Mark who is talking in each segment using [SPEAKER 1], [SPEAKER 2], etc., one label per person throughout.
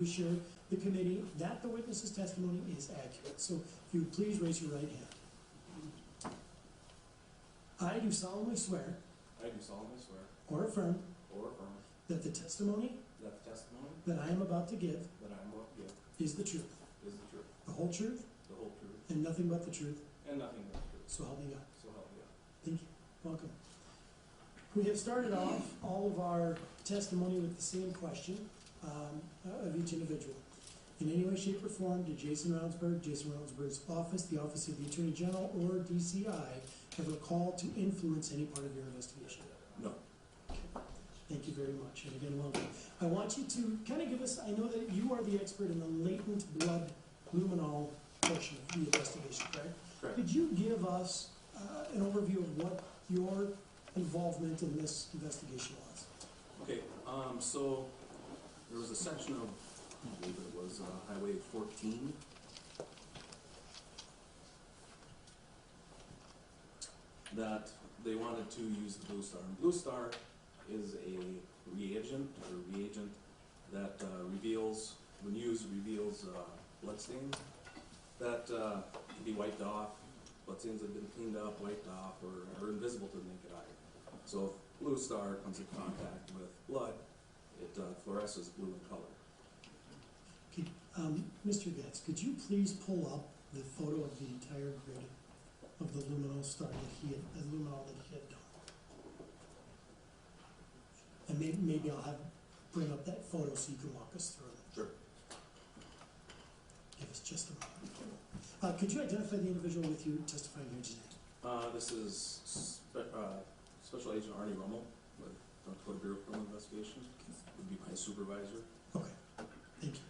[SPEAKER 1] assure the committee that the witness's testimony is accurate. So if you would please raise your right hand. I do solemnly swear or affirm that the testimony that I am about to give is the truth, the whole truth, and nothing but the truth. So help me God. Thank you. Welcome. We have started off all of our testimony with the same question of each individual. In any way, shape, or form, did Jason Reynoldsburg's office, the Office of the Attorney General, or DCI ever call to influence any part of your investigation?
[SPEAKER 2] No.
[SPEAKER 1] Okay. Thank you very much. And again, welcome. I want you to kind of give us, I know that you are the expert in the latent blood luminol portion of the investigation, correct?
[SPEAKER 2] Correct.
[SPEAKER 1] Could you give us an overview of what your involvement in this investigation was?
[SPEAKER 2] Okay, so there was a section of, I believe it was Highway 14. That they wanted to use the Blue Star. And Blue Star is a reagent that reveals, when used, reveals bloodstains that can be wiped off. Bloodstains have been cleaned up, wiped off, or are invisible to the naked eye. So if Blue Star comes in contact with blood, it fluoresces blue in color.
[SPEAKER 1] Okay, Mr. Getz, could you please pull up the photo of the entire grid of the luminol star that he had, the luminol that he had done? And maybe I'll bring up that photo so you can walk us through it.
[SPEAKER 2] Sure.
[SPEAKER 1] Give us just a moment. Could you identify the individual with you testifying here today?
[SPEAKER 2] This is Special Agent Arnie Rummel with Dakota Bureau of Criminal Investigation. Would be my supervisor.
[SPEAKER 1] Okay, thank you.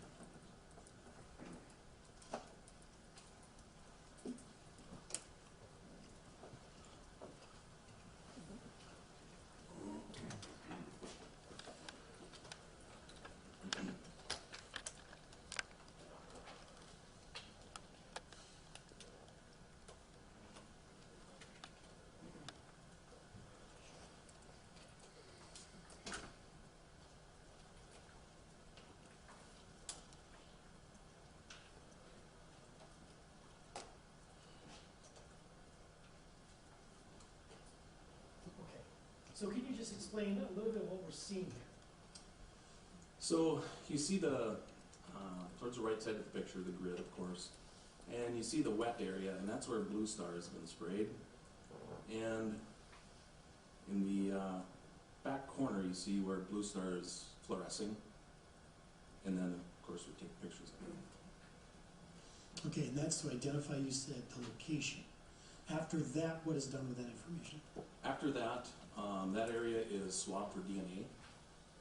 [SPEAKER 1] So can you just explain a little bit what we're seeing here?
[SPEAKER 2] So you see the, towards the right side of the picture, the grid, of course, and you see the wet area, and that's where Blue Star has been sprayed. And in the back corner, you see where Blue Star is fluorescing, and then, of course, we take pictures of it.
[SPEAKER 1] Okay, and that's to identify, you said, the location. After that, what is done with that information?
[SPEAKER 2] After that, that area is swabbed for DNA,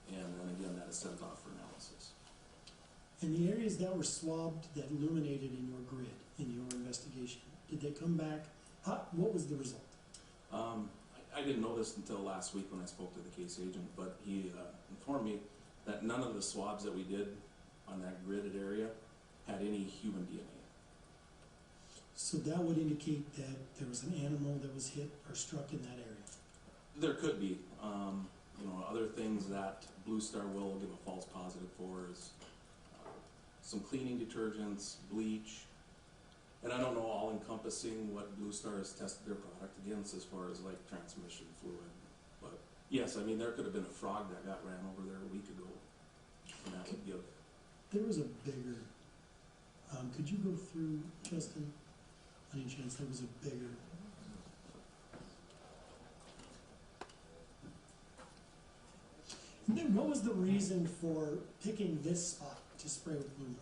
[SPEAKER 2] and then again, that is sent off for analysis.
[SPEAKER 1] And the areas that were swabbed, that illuminated in your grid, in your investigation, did they come back? What was the result?
[SPEAKER 2] I didn't know this until last week when I spoke to the case agent, but he informed me that none of the swabs that we did on that gridded area had any human DNA.
[SPEAKER 1] So that would indicate that there was an animal that was hit or struck in that area?
[SPEAKER 2] There could be. Other things that Blue Star will give a false positive for is some cleaning detergents, bleach, and I don't know all encompassing what Blue Star has tested their product against as far as like transmission fluid. But yes, I mean there could have been a frog that got ran over there a week ago, and that would give.
[SPEAKER 1] There was a bigger. Could you go through, Justin? Any chance there was a bigger? And then what was the reason for picking this spot to spray with Lumo?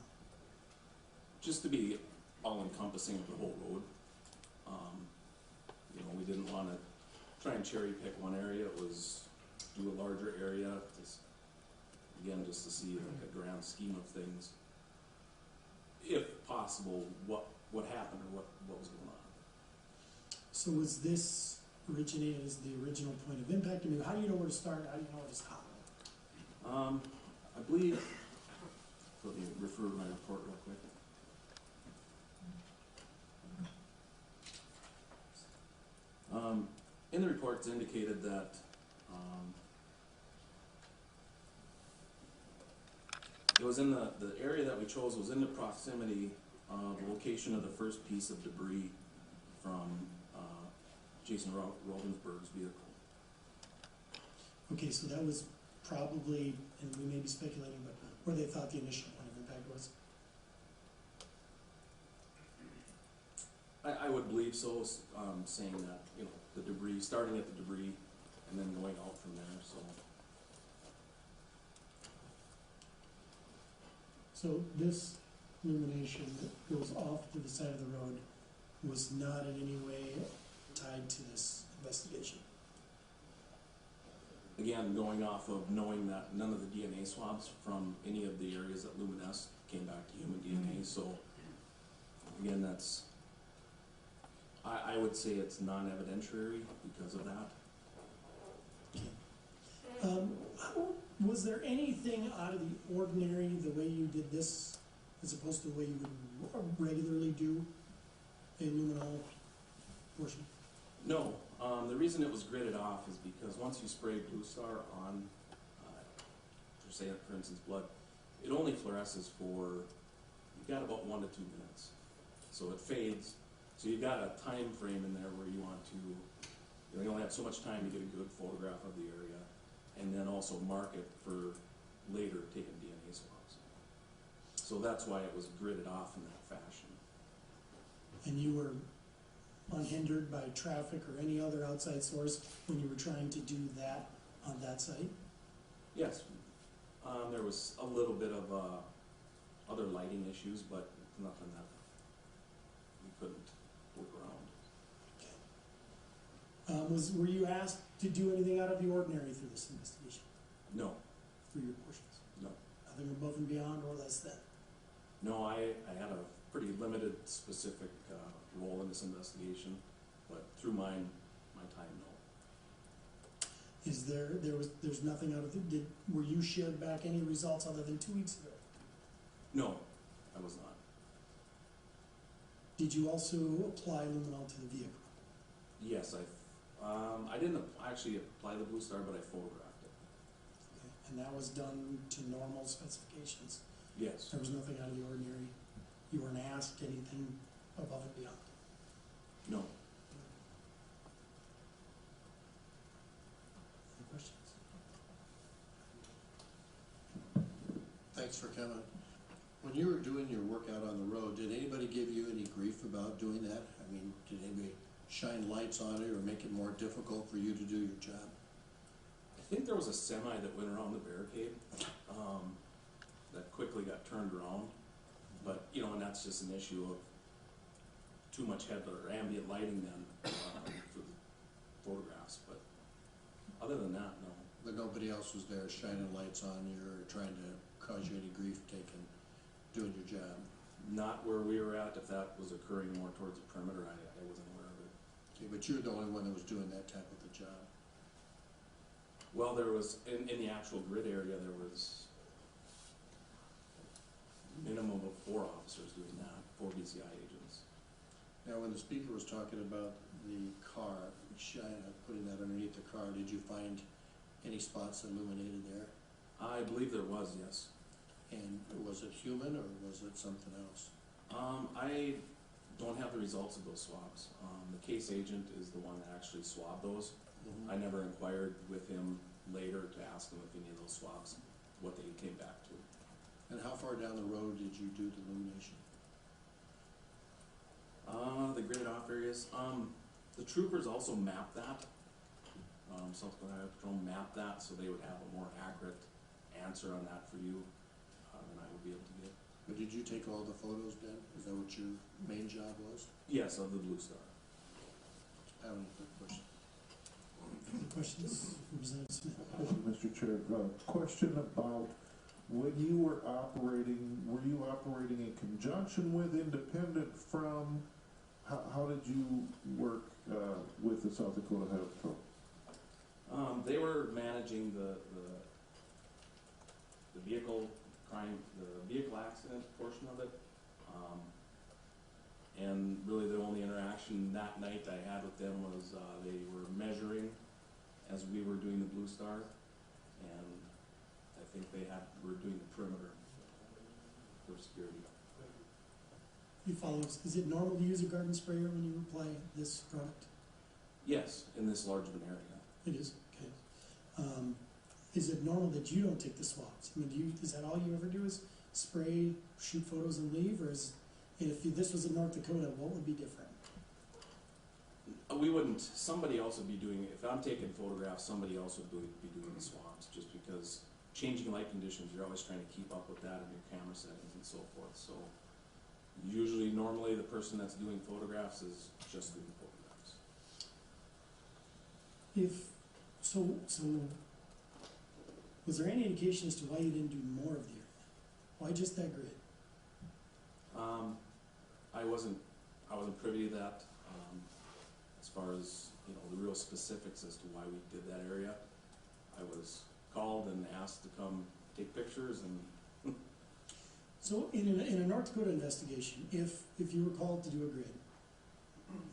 [SPEAKER 2] Just to be all-encompassing of the whole road. We didn't want to try and cherry pick one area. It was do a larger area, just to see like a grand scheme of things, if possible, what happened or what was going on.
[SPEAKER 1] So was this originated as the original point of impact? I mean, how do you know where to start? How do you know where to stop?
[SPEAKER 2] I believe, let me refer to my report real quick. In the report, it's indicated that it It was in the area that we chose was in the proximity of the location of the first piece of debris from Jason Rogensberg's vehicle.
[SPEAKER 1] Okay, so that was probably, and we may be speculating, but where they thought the initial point of impact was.
[SPEAKER 2] I would believe so, saying that, you know, the debris, starting at the debris and then going out from there, so.
[SPEAKER 1] So this illumination that goes off to the side of the road was not in any way tied to this investigation?
[SPEAKER 2] Again, going off of knowing that none of the DNA swabs from any of the areas that luminesced came back to human DNA, so again, that's, I would say it's non-evidentiary because of that.
[SPEAKER 1] Was there anything out of the ordinary the way you did this as opposed to the way you would regularly do a luminol portion?
[SPEAKER 2] No. The reason it was gridded off is because once you spray Blue Star on, for instance, blood, it only fluoresces for, you've got about 1 to 2 minutes. So it fades. So you've got a time frame in there where you want to, you only have so much time to get a good photograph of the area, and then also mark it for later taking DNA swabs. So that's why it was gridded off in that fashion.
[SPEAKER 1] And you were unhindered by traffic or any other outside source when you were trying to do that on that site?
[SPEAKER 2] Yes. There was a little bit of other lighting issues, but nothing that we couldn't work around.
[SPEAKER 1] Okay. Were you asked to do anything out of the ordinary through this investigation?
[SPEAKER 2] No.
[SPEAKER 1] Through your portions?
[SPEAKER 2] No.
[SPEAKER 1] Nothing above and beyond or less than?
[SPEAKER 2] No, I had a pretty limited specific role in this investigation, but through my time, no.
[SPEAKER 1] Is there's nothing out of the, were you shared back any results other than 2 weeks ago?
[SPEAKER 2] No, I was not.
[SPEAKER 1] Did you also apply luminol to the vehicle?
[SPEAKER 2] Yes, I didn't actually apply the Blue Star, but I photographed it.
[SPEAKER 1] Okay. And that was done to normal specifications?
[SPEAKER 2] Yes.
[SPEAKER 1] There was nothing out of the ordinary? You weren't asked anything above and beyond?
[SPEAKER 2] No.
[SPEAKER 1] Any questions?
[SPEAKER 3] Thanks for coming. When you were doing your work out on the road, did anybody give you any grief about doing that? I mean, did anybody shine lights on it or make it more difficult for you to do your job?
[SPEAKER 2] I think there was a semi that went around the barricade that quickly got turned around. But, you know, and that's just an issue of too much headlight or ambient lighting then for the photographs. But other than that, no.
[SPEAKER 3] But nobody else was there shining lights on you or trying to cause you any grief doing your job?
[SPEAKER 2] Not where we were at. If that was occurring more towards the perimeter, I wasn't aware of it.
[SPEAKER 3] Okay, but you're the only one that was doing that type of a job.
[SPEAKER 2] Well, there was, in the actual grid area, there was a minimum of 4 officers doing that, 4 BCI agents.
[SPEAKER 3] Now, when the speaker was talking about the car, putting that underneath the car, did you find any spots illuminated there?
[SPEAKER 2] I believe there was, yes.
[SPEAKER 3] And was it human or was it something else?
[SPEAKER 2] I don't have the results of those swabs. The case agent is the one that actually swabbed those.
[SPEAKER 3] Mm-hmm.
[SPEAKER 2] I never inquired with him later to ask him if any of those swabs, what they came back to.
[SPEAKER 3] And how far down the road did you do the illumination?
[SPEAKER 2] The gridded off areas. The troopers also mapped that. South Carolina Patrol mapped that, so they would have a more accurate answer on that for you than I would be able to get.
[SPEAKER 3] But did you take all the photos then? Is that what your main job was?
[SPEAKER 2] Yes, of the Blue Star.
[SPEAKER 3] I have any quick questions.
[SPEAKER 1] Any questions? Representative Smith.
[SPEAKER 4] Mr. Chair, question about when you were you operating in conjunction with, independent from, how did you work with the South Dakota Highway Patrol?
[SPEAKER 2] They were managing the vehicle crime, the vehicle accident portion of it. And really the only interaction that night I had with them was they were measuring as we were doing the Blue Star, and I think were doing the perimeter. security.
[SPEAKER 1] You follow, is it normal to use a garden sprayer when you apply this product?
[SPEAKER 2] Yes, in this large of an area.
[SPEAKER 1] It is, okay. Is it normal that you don't take the swabs? I mean, is that all you ever do is spray, shoot photos and leave, or if this was in North Dakota, what would be different?
[SPEAKER 2] We wouldn't, somebody else would be doing it. If I'm taking photographs, somebody else would be doing the swabs, just because changing light conditions, you're always trying to keep up with that in your camera settings and so forth. So usually, normally, the person that's doing photographs is just doing photographs.
[SPEAKER 1] Was there any indication as to why you didn't do more of the area? Why just that grid?
[SPEAKER 2] I wasn't privy to that. As far as, the real specifics as to why we did that area, I was called and asked to come take pictures and.
[SPEAKER 1] So in a North Dakota investigation, if you were called to do a grid,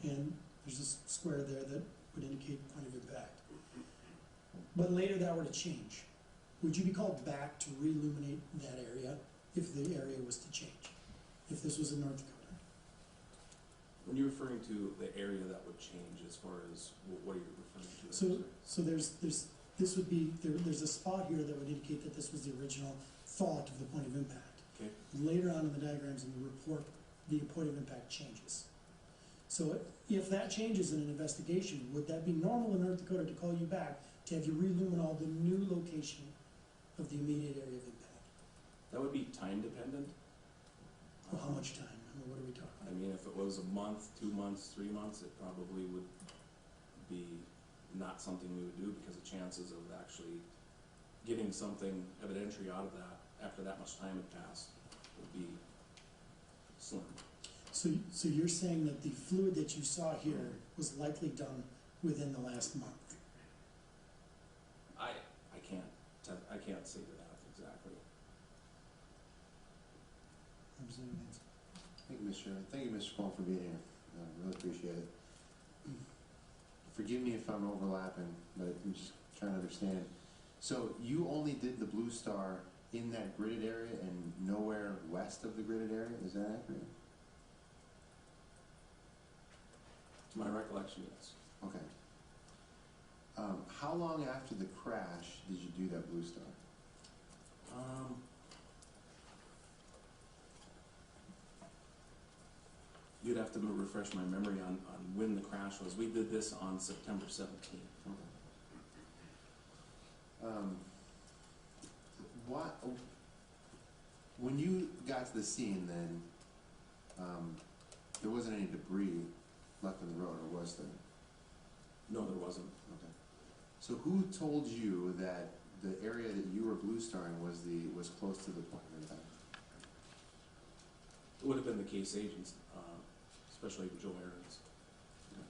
[SPEAKER 1] and there's a square there that would indicate point of impact, but later that were to change, would you be called back to re-illuminate that area if the area was to change? If this was in North Dakota?
[SPEAKER 2] When you're referring to the area that would change, as far as what are you referring to?
[SPEAKER 1] So there's a spot here that would indicate that this was the original thought of the point of impact.
[SPEAKER 2] Okay.
[SPEAKER 1] Later on in the diagrams in the report, the point of impact changes. So if that changes in an investigation, would that be normal in North Dakota to call you back to have you re-luminol the new location of the immediate area of impact?
[SPEAKER 2] That would be time dependent.
[SPEAKER 1] Well, how much time? I mean, what are we talking about?
[SPEAKER 2] I mean, if it was a month, 2 months, 3 months, it probably would be not something we would do, because the chances of actually getting something evidentiary out of that after that much time had passed would be slim.
[SPEAKER 1] So you're saying that the fluid that you saw here was likely done within the last month?
[SPEAKER 2] I can't say to that exactly.
[SPEAKER 3] Thank you, Mr. Quam, for being here. I really appreciate it. Forgive me if I'm overlapping, but I'm just trying to understand. So you only did the blue star in that gridded area and nowhere west of the gridded area? Is that accurate?
[SPEAKER 2] To my recollection, yes.
[SPEAKER 3] Okay. How long after the crash did you do that blue star?
[SPEAKER 2] You'd have to refresh my memory on when the crash was. We did this on September 17th.
[SPEAKER 3] Okay. When you got to the scene then, there wasn't any debris left on the road, or was there?
[SPEAKER 2] No, there wasn't.
[SPEAKER 3] Okay. So who told you that the area that you were blue starring was close to the point of impact?
[SPEAKER 2] It would have been the case agents, especially Joe Aarons.
[SPEAKER 3] Okay.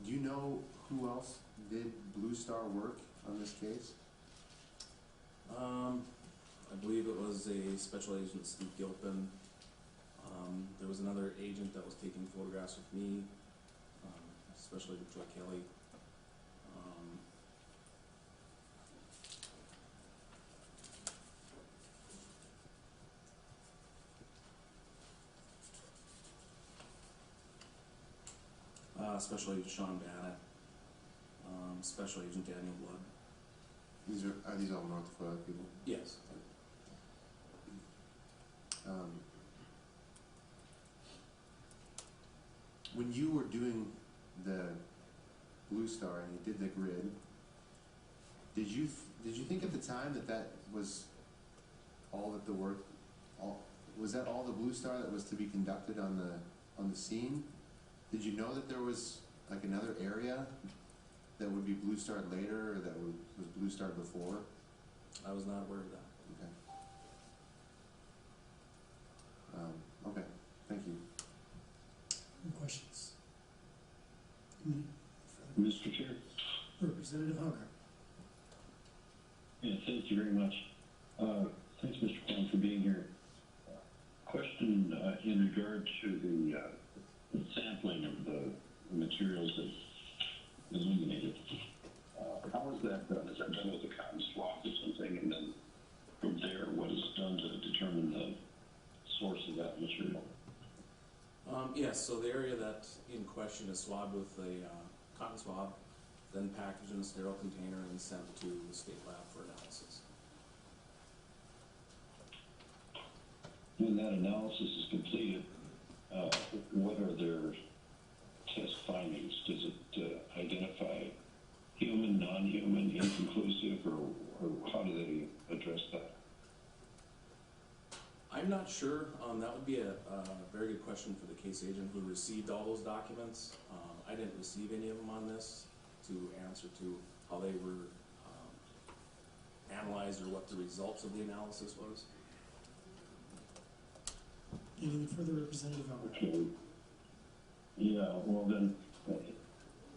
[SPEAKER 3] Do you know who else did blue star work on this case?
[SPEAKER 2] I believe it was a special agent, Steve Gilpin. There was another agent that was taking photographs with me, especially with Joy Kelly. Special Agent Sean Bannett, Special Agent Daniel Blood.
[SPEAKER 3] Are these all North Dakota people?
[SPEAKER 2] Yes.
[SPEAKER 3] When you were doing the blue star and you did the grid, did you think at the time that was all that the work? Was that all the blue star that was to be conducted on the scene? Did you know that there was like another area that would be blue starred later, or that was blue starred before?
[SPEAKER 2] I was not aware of that.
[SPEAKER 3] Okay. Okay. Thank you.
[SPEAKER 1] Any questions?
[SPEAKER 5] Mr. Chair?
[SPEAKER 1] Representative Hauger.
[SPEAKER 5] Yeah, thank you very much. Thanks, Mr. Quam, for being here. Question in regard to the sampling of the materials that illuminated. How is that done? Is that done with a cotton swab or something? And then from there, what is done? of that material?
[SPEAKER 2] Yes, so the area that in question is swabbed with a cotton swab, then packaged in a sterile container and sent to the state lab for analysis.
[SPEAKER 5] When that analysis is completed, what are their test findings? Does it identify human, non-human, inconclusive, or how do they address that?
[SPEAKER 2] I'm not sure. That would be a very good question for the case agent who received all those documents. I didn't receive any of them on this to answer to how they were analyzed or what the results of the analysis was.
[SPEAKER 1] Anything further, Representative Albert?
[SPEAKER 5] Okay. Yeah, well then,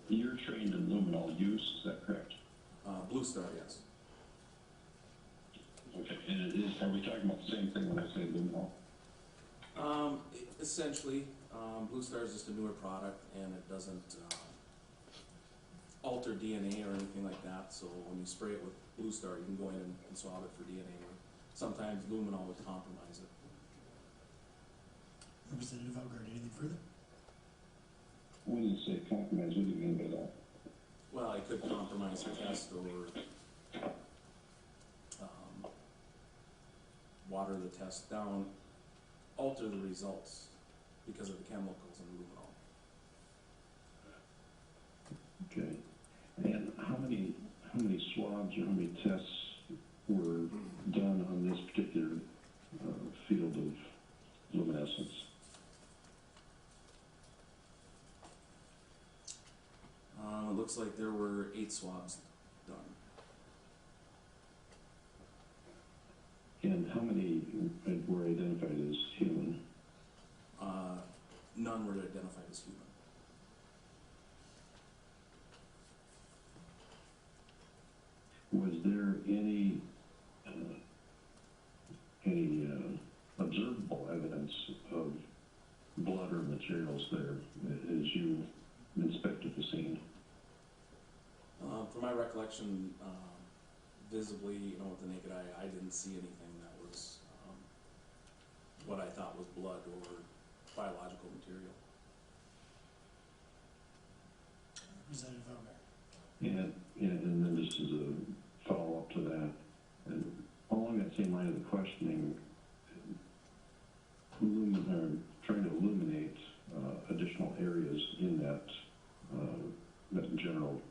[SPEAKER 5] you're trained in luminol use, is that correct?
[SPEAKER 2] Blue Star, yes.
[SPEAKER 5] Okay, and it is, are we talking about the same thing when I say luminol?
[SPEAKER 2] Essentially, Blue Star is just a newer product and it doesn't alter DNA or anything like that. So when you spray it with Blue Star, you can go in and swab it for DNA. Sometimes luminol would compromise it.
[SPEAKER 1] Representative Algard, anything further?
[SPEAKER 5] When you say compromise, what do you mean by that?
[SPEAKER 2] Well, it could compromise the test or water the test down, alter the results because of the chemicals in luminol.
[SPEAKER 5] Okay, and how many swabs or how many tests were done on this particular field of luminescence?
[SPEAKER 2] It looks like there were 8 swabs done.
[SPEAKER 5] And how many were identified as human?
[SPEAKER 2] None were identified as human.
[SPEAKER 5] Was there any observable evidence of blood or materials there as you inspected the scene?
[SPEAKER 2] From my recollection, visibly, with the naked eye, I didn't see anything that was what I thought was blood or biological material.
[SPEAKER 1] Representative Albert.
[SPEAKER 5] And then just as a follow-up to that, and along that same line of the questioning, trying to illuminate additional areas in that general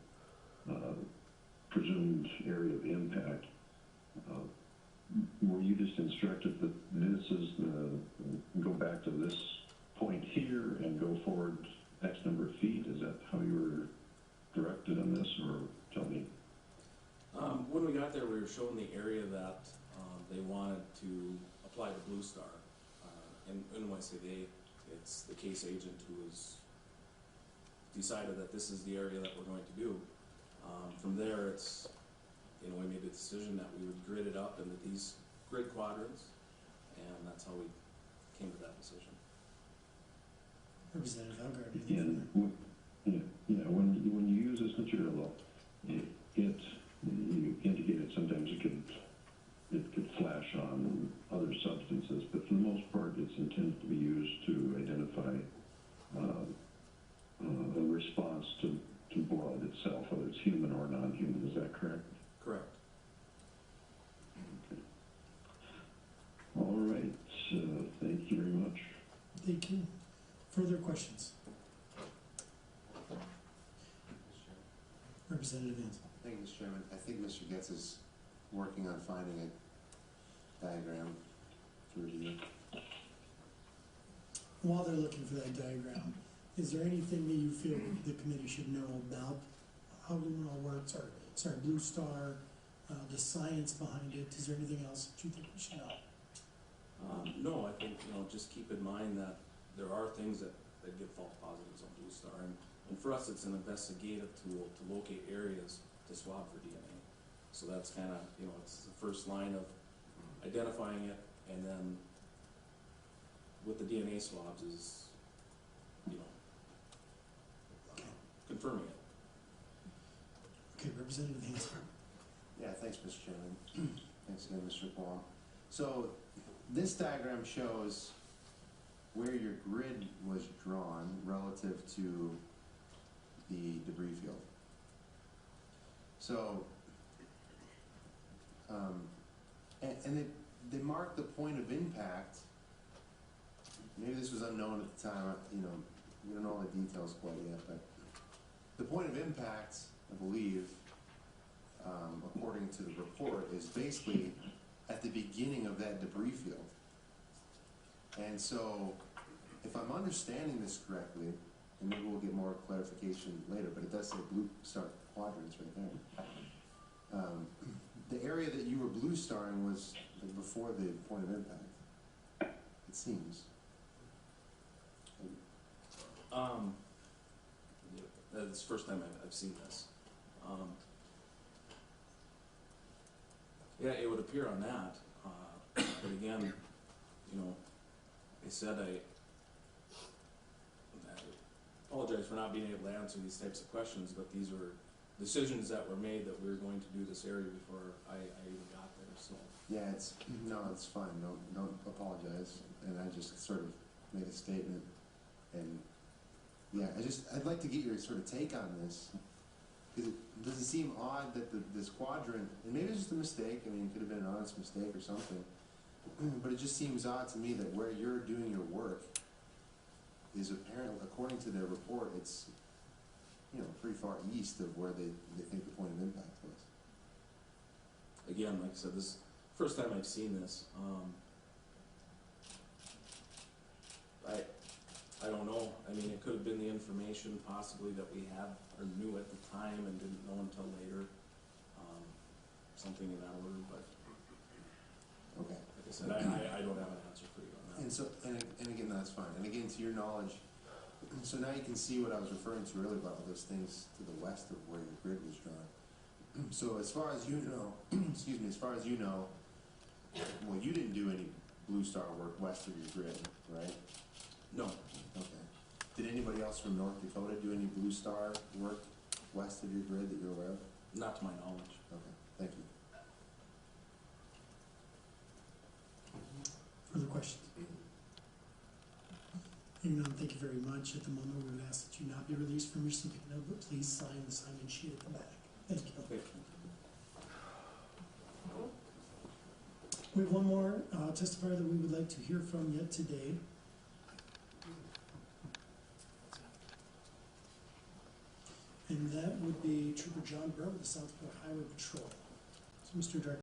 [SPEAKER 5] presumed area of impact. Were you just instructed that this is go back to this point here and go forward X number of feet? Is that how you were directed on this, or tell me?
[SPEAKER 2] When we got there, we were shown the area that they wanted to apply the Blue Star. And when I say they, it's the case agent who has decided that this is the area that we're going to do. From there, it's, we made a decision that we would grid it up into these grid quadrants, and that's how we came to that decision.
[SPEAKER 1] Representative Algard,
[SPEAKER 5] And when you use this material, you indicated sometimes it could flash on other substances, but for the most part, it's intended to be used to identify a response to blood itself, whether it's human or non-human. Is that correct?
[SPEAKER 2] Correct.
[SPEAKER 5] Okay. All right. Thank you very much.
[SPEAKER 1] Thank you. Further questions? Representative Ansel.
[SPEAKER 6] Thank you, Mr. Chairman. I think Mr. Getz is working on finding a diagram to review.
[SPEAKER 1] While they're looking for that diagram, is there anything that you feel the committee should know about how luminol works, or, sorry, Blue Star, the science behind it? Is there anything else that you think we should know?
[SPEAKER 2] No, I think, just keep in mind that there are things that give false positives on Blue Star, and for us, it's an investigative tool to locate areas to swab for DNA. So that's kind of, it's the first line of identifying it, and then with the DNA swabs is, confirming it.
[SPEAKER 1] Okay, Representative Hansel.
[SPEAKER 6] Yeah, thanks, Mr. Chairman. Thanks again, Mr. Quam. So this diagram shows where your grid was drawn relative to the debris field. So, and they marked the point of impact. Maybe this was unknown at the time, you know, we don't know all the details quite yet, but the point of impact, I believe, according to the report, is basically at the beginning of that debris field. And so, if I'm understanding this correctly, and maybe we'll get more clarification later, but it does say blue star quadrants right there. The area that you were blue starring was before the point of impact, it seems.
[SPEAKER 2] That's the first time I've seen this. Yeah, it would appear on that, but again, you know, I said I apologize for not being able to answer these types of questions, but these were decisions that were made that we were going to do this area before I even got there, so.
[SPEAKER 6] Yeah, it's fine, don't apologize, and I just sort of made a statement, and yeah, I'd like to get your sort of take on this, because does it seem odd that this quadrant, and maybe it's just a mistake, I mean, it could have been an honest mistake or something, but it just seems odd to me that where you're doing your work is apparently, according to their report, it's, you know, pretty far east of where they think the point of impact was.
[SPEAKER 2] Again, like I said, this is the first time I've seen this. I don't know. I mean, it could have been the information possibly that we had or knew at the time and didn't know until later. Something in that order, but
[SPEAKER 6] Okay.
[SPEAKER 2] like I said, I don't have an answer for you on that.
[SPEAKER 6] And so, and again, that's fine. And again, to your knowledge, so now you can see what I was referring to earlier about those things to the west of where your grid was drawn. So as far as you know, excuse me, as far as you know, well, you didn't do any blue star work west of your grid, right?
[SPEAKER 2] No.
[SPEAKER 6] Okay. Did anybody else from North Dakota do any blue star work west of your grid that you're aware of?
[SPEAKER 2] Not to my knowledge.
[SPEAKER 6] Okay, thank you.
[SPEAKER 1] Further questions? Hearing none, thank you very much. At the moment, we would ask that you not be released from your subpoena, but please sign the sign-in sheet at the back. Thank you.
[SPEAKER 2] Okay.
[SPEAKER 1] We have one more testifier that we would like to hear from yet today. And that would be Trooper John Burr with the South Dakota Highway Patrol. So, Mr. Director.